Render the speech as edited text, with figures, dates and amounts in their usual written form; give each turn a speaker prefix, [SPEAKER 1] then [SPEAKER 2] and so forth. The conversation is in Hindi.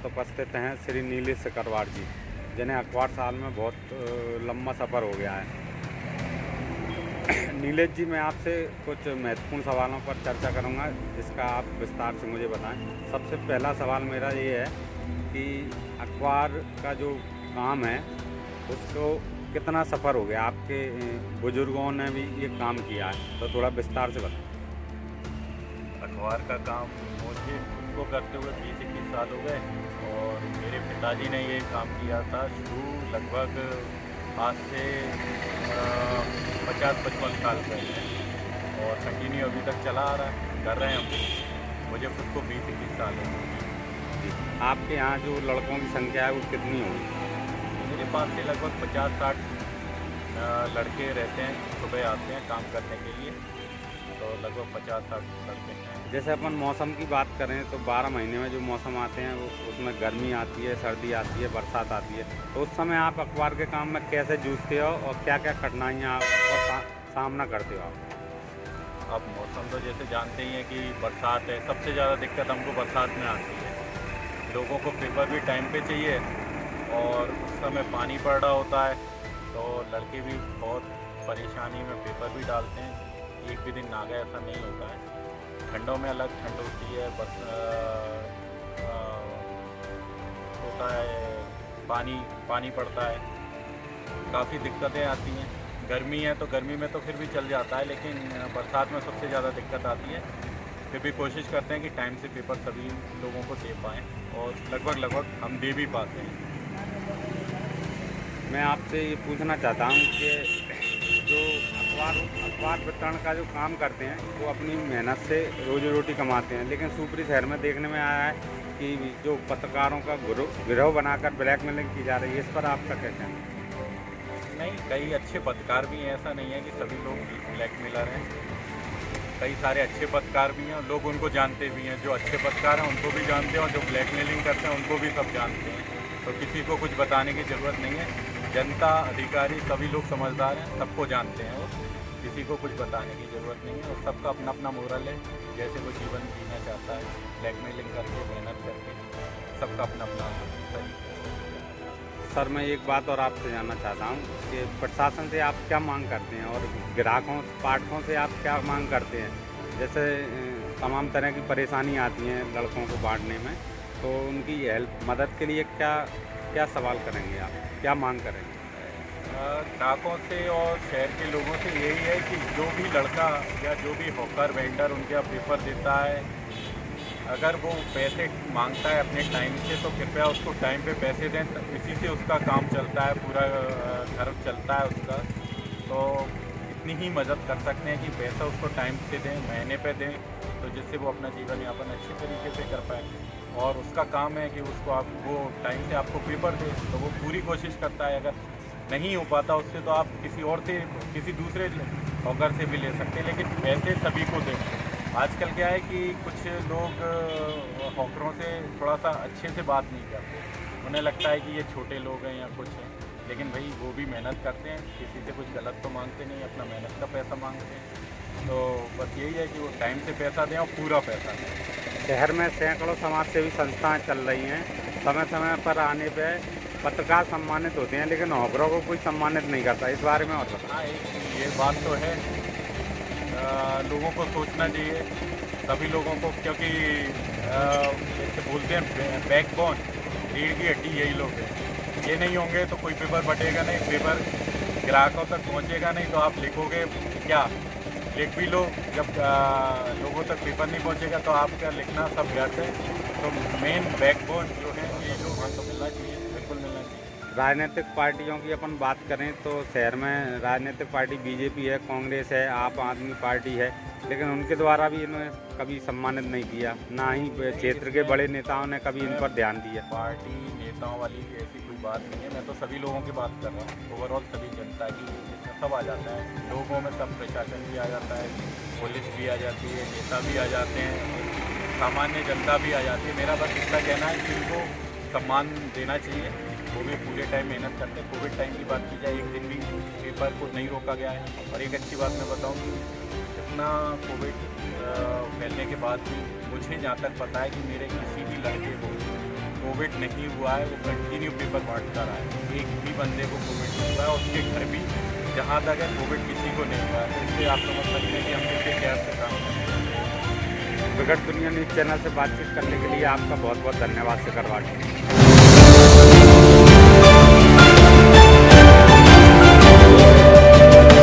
[SPEAKER 1] साथ उपस्थित हैं श्री नीलेश सिकरवार जी, जिन्हें अखबार साल में बहुत लंबा सफ़र हो गया है। नीलेश जी, मैं आपसे कुछ महत्वपूर्ण सवालों पर चर्चा करूंगा, जिसका आप विस्तार से मुझे बताएं। सबसे पहला सवाल मेरा ये है कि अखबार का जो काम है उसको कितना सफ़र हो गया, आपके बुजुर्गों ने भी ये काम किया है, तो थोड़ा विस्तार से बताएं।
[SPEAKER 2] अखबार का काम मुझे खुद को करते हुए 20-21 साल हो गए और मेरे पिताजी ने ये काम किया था शुरू लगभग आज से 50-55 साल पहले और कंटिन्यू अभी तक चला आ रहा है, कर रहे हैं हम। मुझे खुद को 20-21 साल हो गए।
[SPEAKER 1] आपके यहाँ जो लड़कों की संख्या है वो कितनी होगी?
[SPEAKER 2] मेरे पास से लगभग 50-60 लड़के रहते हैं, सुबह आते हैं काम करने के लिए, तो लगभग 50-60 लड़के हैं।
[SPEAKER 1] जैसे अपन मौसम की बात करें तो 12 महीने में जो मौसम आते हैं वो उसमें गर्मी आती है, सर्दी आती है, बरसात आती है, तो उस समय आप अखबार के काम में कैसे जूझते हो और क्या क्या कठिनाइयाँ और सामना करते हो आप?
[SPEAKER 2] अब मौसम तो जैसे जानते ही हैं कि बरसात है, सबसे ज़्यादा दिक्कत हमको बरसात में आती है। लोगों को पेपर भी टाइम पे चाहिए और उस समय पानी पड़ रहा होता है, तो लड़के भी बहुत परेशानी में पेपर भी डालते हैं। एक भी दिन नागा ऐसा नहीं होता है। ठंडों में अलग ठंड होती है, होता है, पानी पड़ता है, काफ़ी दिक्कतें आती हैं। गर्मी है तो गर्मी में तो फिर भी चल जाता है, लेकिन बरसात में सबसे ज़्यादा दिक्कत आती है। फिर भी कोशिश करते हैं कि टाइम से पेपर सभी लोगों को दे पाएँ और लगभग हम दे भी पाते हैं।
[SPEAKER 1] मैं आपसे ये पूछना चाहता हूँ कि जो अखबार वितरण का जो काम करते हैं वो अपनी मेहनत से रोजी रोटी कमाते हैं, लेकिन सुपरी शहर में देखने में आया है कि जो पत्रकारों का गिरोह बनाकर ब्लैकमेलिंग की जा रही है, इस पर आपका क्या कहना है?
[SPEAKER 2] नहीं, कई अच्छे पत्रकार भी हैं, ऐसा नहीं है कि सभी लोग ब्लैकमेलर हैं। कई सारे अच्छे पत्रकार भी हैं और लोग उनको जानते भी हैं। जो अच्छे पत्रकार हैं उनको भी जानते हैं और जो ब्लैकमेलिंग करते हैं उनको भी सब जानते हैं, तो किसी को कुछ बताने की ज़रूरत नहीं है। जनता, अधिकारी, सभी लोग समझदार हैं, सबको जानते हैं वो, किसी को कुछ बताने की ज़रूरत नहीं है और सबका अपना अपना मोरल है, जैसे वो जीवन जीना चाहता है, ब्लैकमेलिंग करके, मेहनत करके, सबका अपना अपना तरीका है।
[SPEAKER 1] सर, मैं एक बात और आपसे जानना चाहता हूँ कि प्रशासन से आप क्या मांग करते हैं और ग्राहकों, पाठकों से आप क्या मांग करते हैं? जैसे तमाम तरह की परेशानी आती हैं लड़कों को बांटने में, तो उनकी मदद के लिए क्या क्या सवाल करेंगे आप, क्या मांग करेंगे?
[SPEAKER 2] ग्राहकों से और शहर के लोगों से यही है कि जो भी लड़का या जो भी हॉकर वेंडर उनके यहाँ पेपर देता है, अगर वो पैसे मांगता है अपने टाइम से, तो कृपया उसको टाइम पे पैसे दें। इसी से उसका काम चलता है, पूरा घर चलता है उसका। तो इतनी ही मदद कर सकते हैं कि पैसा उसको टाइम से दें, महीने पे दें, तो जिससे वो अपना जीवन यापन अच्छे तरीके से कर पाए। और उसका काम है कि उसको वो टाइम से आपको पेपर दे, तो वो पूरी कोशिश करता है। अगर नहीं हो पाता उससे, तो आप किसी और से, किसी दूसरे हॉकर से भी ले सकते हैं, लेकिन पैसे सभी को दें। आजकल क्या है कि कुछ लोग हॉकरों से थोड़ा सा अच्छे से बात नहीं करते, उन्हें लगता है कि ये छोटे लोग हैं या कुछ हैं, लेकिन भाई वो भी मेहनत करते हैं, किसी से कुछ गलत तो मांगते नहीं, अपना मेहनत का पैसा मांगते हैं। तो बस यही है कि वो टाइम से पैसा दें और पूरा पैसा दें।
[SPEAKER 1] शहर में सैकड़ों समाज सेवी संस्थाएं चल रही हैं, समय समय पर आने पे पत्रकार सम्मानित होते हैं, लेकिन हॉकरों को कोई सम्मानित नहीं करता, इस बारे में और बताएं।
[SPEAKER 2] हाँ, ये बात तो है। लोगों को सोचना चाहिए, सभी लोगों को, क्योंकि जैसे बोलते हैं बैकबोन, रीढ़ की हड्डी यही लोग हैं। ये नहीं होंगे तो कोई पेपर बटेगा नहीं, पेपर ग्राहकों तक पहुंचेगा नहीं, तो आप लिखोगे क्या? लिख भी लो, जब लोगों तक पेपर नहीं पहुंचेगा तो आपका लिखना सब व्यर्थ है। तो मेन बैकबोन जो है ये लोगों को मिलना चाहिए, बिल्कुल मिलना चाहिए।
[SPEAKER 1] राजनीतिक पार्टियों की अपन बात करें तो शहर में राजनीतिक पार्टी बीजेपी है, कांग्रेस है, आप आदमी पार्टी है, लेकिन उनके द्वारा भी इन्होंने कभी सम्मानित नहीं किया, ना ही क्षेत्र के बड़े नेताओं ने कभी इन पर ध्यान दिया।
[SPEAKER 2] पार्टी नेताओं वाली ऐसी कोई बात नहीं है, मैं तो सभी लोगों की बात कर रहा हूँ, ओवरऑल सभी जनता की, जिसमें सब आ जाता है। लोगों में सब, प्रशासन भी आ जाता है, पुलिस भी आ जाती है, नेता भी आ जाते हैं, सामान्य जनता भी आ जाती है। मेरा बस इतना कहना है कि उनको सम्मान देना चाहिए, वो भी पूरे टाइम मेहनत करते हैं। कोविड टाइम की बात की जाए, एक दिन भी पेपर को नहीं रोका गया है। और एक अच्छी बात मैं बताऊँ कि इतना कोविड फैलने के बाद भी मुझे जहाँ तक पता है कि मेरे किसी भी लड़के को कोविड नहीं हुआ है वो कंटिन्यू पेपर बांटता रहा है। एक भी बंदे को कोविड नहीं हुआ है, उसके घर भी जहाँ तक है कोविड किसी को नहीं हुआ है। तो इससे आप समझ सकते हैं कि हम कितने केयर से काम कर रहे हैं।
[SPEAKER 1] विकट दुनिया न्यूज़ चैनल से बातचीत करने के लिए आपका बहुत बहुत धन्यवाद शिखर वाटी।